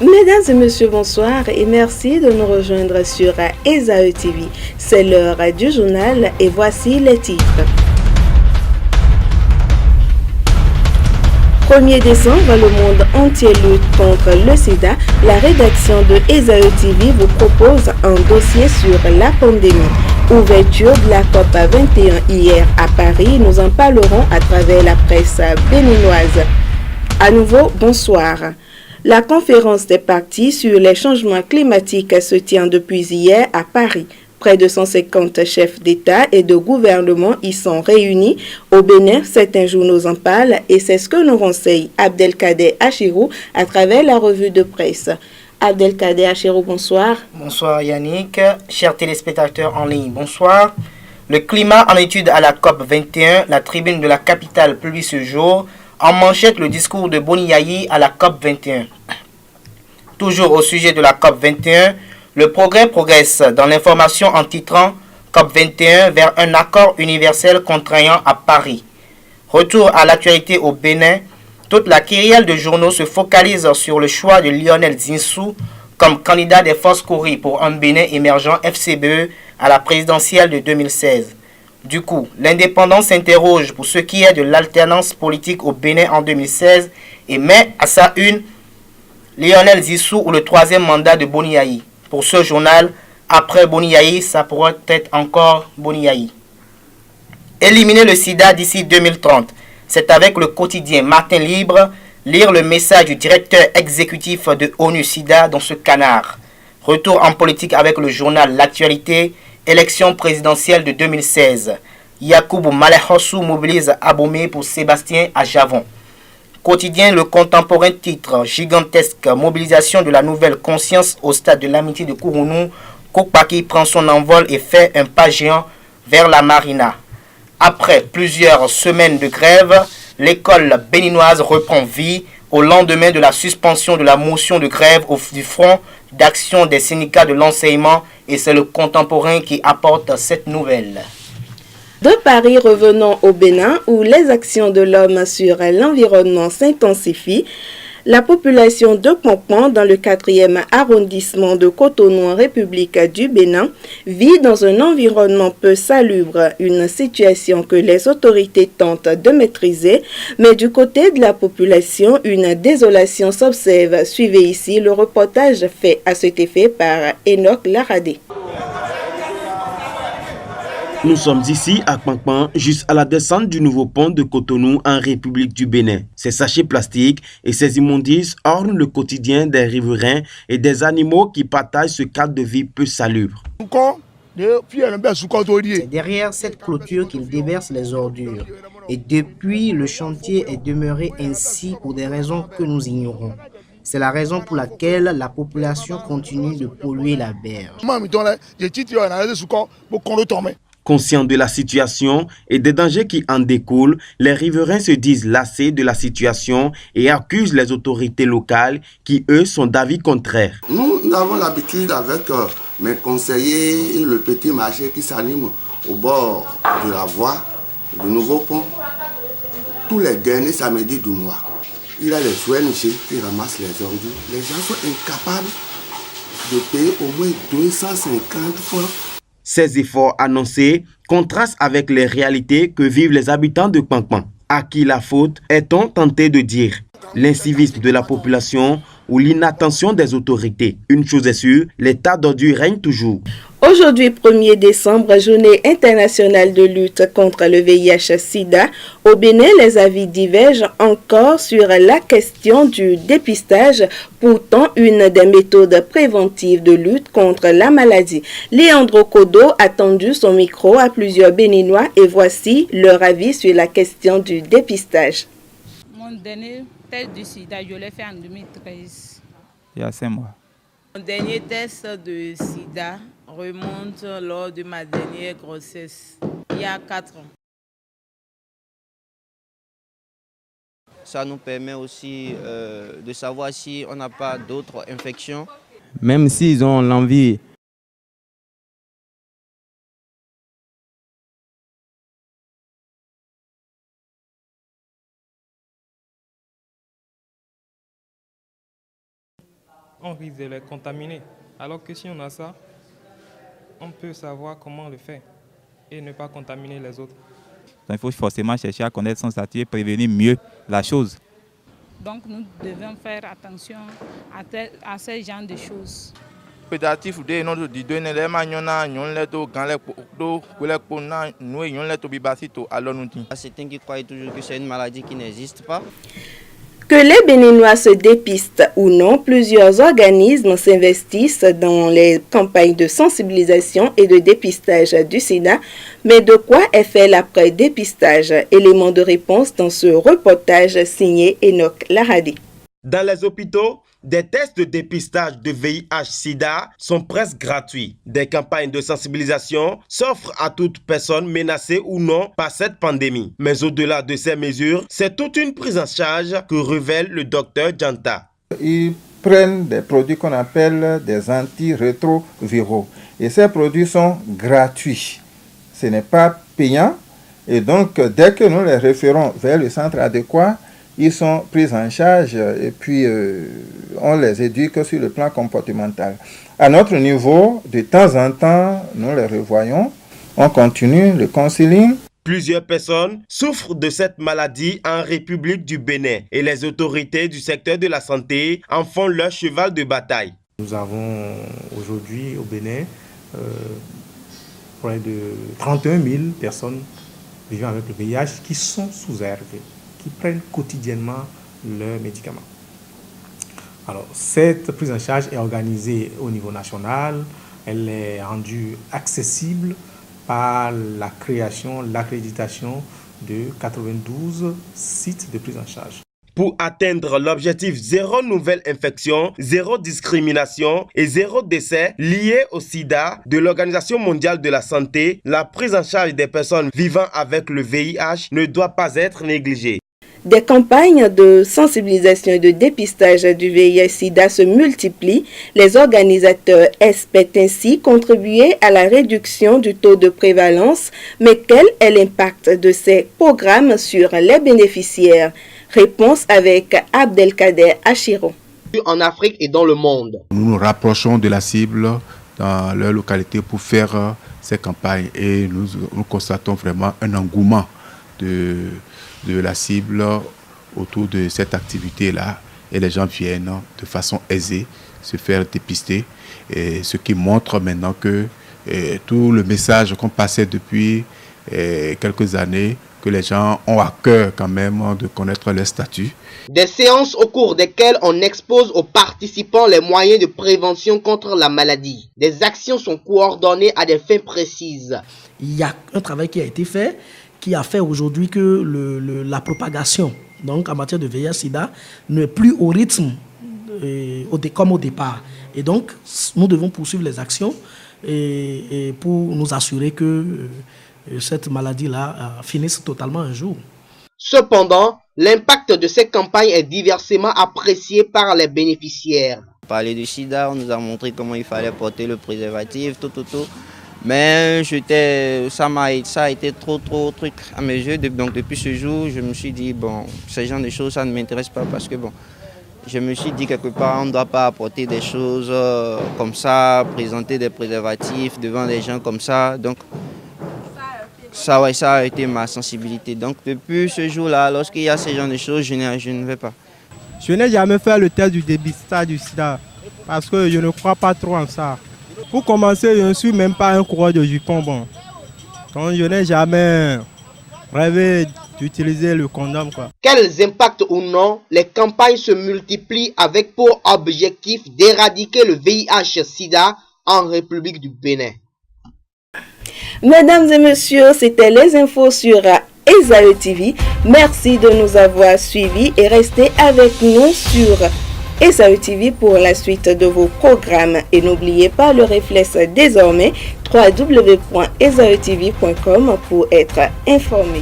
Mesdames et messieurs, bonsoir et merci de nous rejoindre sur ESAE TV. C'est l'heure du journal et voici les titres. 1er décembre, le monde entier lutte contre le sida. La rédaction de ESAE TV vous propose un dossier sur la pandémie. Ouverture de la COP 21 hier à Paris, nous en parlerons à travers la presse béninoise. À nouveau, bonsoir. La conférence des partis sur les changements climatiques se tient depuis hier à Paris. Près de 150 chefs d'État et de gouvernement y sont réunis. Au Bénin, certains journaux en parlent et c'est ce que nous renseigne Abdelkader Achirou à travers la revue de presse. Abdelkader Achirou, bonsoir. Bonsoir Yannick, chers téléspectateurs en ligne, bonsoir. Le climat en étude à la COP 21, la tribune de la capitale publie ce jour. En manchette, le discours de Boni Yayi à la COP 21. Toujours au sujet de la COP 21, le progrès progresse dans l'information en titrant COP 21 vers un accord universel contraignant à Paris. Retour à l'actualité au Bénin, toute la kyrielle de journaux se focalise sur le choix de Lionel Zinsou comme candidat des forces Kouri pour un Bénin émergent FCBE à la présidentielle de 2016. Du coup, l'indépendant s'interroge pour ce qui est de l'alternance politique au Bénin en 2016 et met à sa une Lionel Zissou ou le troisième mandat de Boni Yayi. Pour ce journal, après Boni Yayi, ça pourrait être encore Boni Yayi. Éliminer le sida d'ici 2030. C'est avec le quotidien Matin Libre, lire le message du directeur exécutif de ONU SIDA dans ce canard. Retour en politique avec le journal L'Actualité, élection présidentielle de 2016. Yacoubou Malehossou mobilise Abomey pour Sébastien à Javon. Quotidien Le Contemporain titre gigantesque mobilisation de la nouvelle conscience au stade de l'amitié de Kourounou. Koukpaki prend son envol et fait un pas géant vers la marina. Après plusieurs semaines de grève, l'école béninoise reprend vie au lendemain de la suspension de la motion de grève du Front d'action des syndicats de l'enseignement et c'est le Contemporain qui apporte cette nouvelle. De Paris, revenons au Bénin où les actions de l'homme sur l'environnement s'intensifient. La population de Pompon, dans le 4e arrondissement de Cotonou en République du Bénin, vit dans un environnement peu salubre, une situation que les autorités tentent de maîtriser, mais du côté de la population, une désolation s'observe. Suivez ici le reportage fait à cet effet par Enoch Laradé. Nous sommes ici à Pampan, juste à la descente du nouveau pont de Cotonou en République du Bénin. Ces sachets plastiques et ces immondices ornent le quotidien des riverains et des animaux qui partagent ce cadre de vie peu salubre. C'est derrière cette clôture qu'ils déversent les ordures. Et depuis, le chantier est demeuré ainsi pour des raisons que nous ignorons. C'est la raison pour laquelle la population continue de polluer la berge. Conscients de la situation et des dangers qui en découlent, les riverains se disent lassés de la situation et accusent les autorités locales qui, eux, sont d'avis contraire. Nous avons l'habitude avec mes conseillers et le petit marché qui s'anime au bord de la voie, du nouveau pont, tous les derniers samedis du mois. Il y a les ONG qui ramassent les ordures. Les gens sont incapables de payer au moins 250 francs. Ces efforts annoncés contrastent avec les réalités que vivent les habitants de Pampan. À qui la faute est-on tenté de dire? L'incivisme de la population ou l'inattention des autorités? Une chose est sûre, l'état d'ordure règne toujours. Aujourd'hui, 1er décembre, journée internationale de lutte contre le VIH-Sida. Au Bénin, les avis divergent encore sur la question du dépistage, pourtant une des méthodes préventives de lutte contre la maladie. Leandro Kodo a tendu son micro à plusieurs Béninois et voici leur avis sur la question du dépistage. Mon dernier test du sida, je l'ai fait en 2013. Il y a 5 mois. Mon dernier test de sida remonte lors de ma dernière grossesse, il y a 4 ans. Ça nous permet aussi de savoir si on n'a pas d'autres infections. Même s'ils ont l'envie on risque de les contaminer. Alors que si on a ça, on peut savoir comment le faire et ne pas contaminer les autres. Donc, il faut forcément chercher à connaître son statut et prévenir mieux la chose. Donc nous devons faire attention à ce genre de choses. Certains qui croient toujours que c'est une maladie qui n'existe pas. Que les Béninois se dépistent ou non, plusieurs organismes s'investissent dans les campagnes de sensibilisation et de dépistage du sida. Mais de quoi est fait l'après-dépistage? Élément de réponse dans ce reportage signé Enoch Laradi. Dans les hôpitaux, des tests de dépistage de VIH-Sida sont presque gratuits. Des campagnes de sensibilisation s'offrent à toute personne menacée ou non par cette pandémie. Mais au-delà de ces mesures, c'est toute une prise en charge que révèle le docteur Djanta. Ils prennent des produits qu'on appelle des antirétroviraux. Et ces produits sont gratuits. Ce n'est pas payant. Et donc, dès que nous les référons vers le centre adéquat, ils sont pris en charge et puis on les éduque sur le plan comportemental. À notre niveau, de temps en temps, nous les revoyons. On continue le counseling. Plusieurs personnes souffrent de cette maladie en République du Bénin et les autorités du secteur de la santé en font leur cheval de bataille. Nous avons aujourd'hui au Bénin près de 31 000 personnes vivant avec le VIH qui sont sous ARV, qui prennent quotidiennement leurs médicaments. Alors, cette prise en charge est organisée au niveau national, elle est rendue accessible par la création, l'accréditation de 92 sites de prise en charge. Pour atteindre l'objectif zéro nouvelle infection, zéro discrimination et zéro décès liés au sida de l'Organisation mondiale de la santé, la prise en charge des personnes vivant avec le VIH ne doit pas être négligée. Des campagnes de sensibilisation et de dépistage du VIH-Sida se multiplient. Les organisateurs espèrent ainsi contribuer à la réduction du taux de prévalence. Mais quel est l'impact de ces programmes sur les bénéficiaires? Réponse avec Abdelkader Achiro. En Afrique et dans le monde. Nous nous rapprochons de la cible dans leur localité pour faire ces campagnes et nous constatons vraiment un engouement de la cible autour de cette activité-là et les gens viennent de façon aisée se faire dépister, et ce qui montre maintenant que tout le message qu'on passait depuis quelques années, que les gens ont à cœur quand même de connaître leur statut. Des séances au cours desquelles on expose aux participants les moyens de prévention contre la maladie. Des actions sont coordonnées à des fins précises. Il y a un travail qui a été fait, qui a fait aujourd'hui que la propagation, donc en matière de VIH-Sida, n'est plus au rythme comme au départ. Et donc, nous devons poursuivre les actions et pour nous assurer que cette maladie-là finisse totalement un jour. Cependant, l'impact de ces campagnes est diversement apprécié par les bénéficiaires. Parler du sida, on nous a montré comment il fallait porter le préservatif, tout. Mais ça a été trop truc à mes yeux. Donc depuis ce jour, je me suis dit, bon, ce genre de choses, ça ne m'intéresse pas parce que bon, je me suis dit quelque part, on ne doit pas apporter des choses comme ça, présenter des préservatifs devant des gens comme ça. Donc, ça a été ma sensibilité. Donc depuis ce jour-là, lorsqu'il y a ce genre de choses, je ne vais pas. Je n'ai jamais fait le test du dépistage du sida parce que je ne crois pas trop en ça. Pour commencer, je ne suis même pas un coureur de jupons. Bon. Donc je n'ai jamais rêvé d'utiliser le condom. Quels impacts ou non, les campagnes se multiplient avec pour objectif d'éradiquer le VIH-Sida en République du Bénin. Mesdames et messieurs, c'était les infos sur Esaü TV. Merci de nous avoir suivis et restez avec nous sur Esaü TV pour la suite de vos programmes. Et n'oubliez pas le réflexe désormais www.esautv.com pour être informé.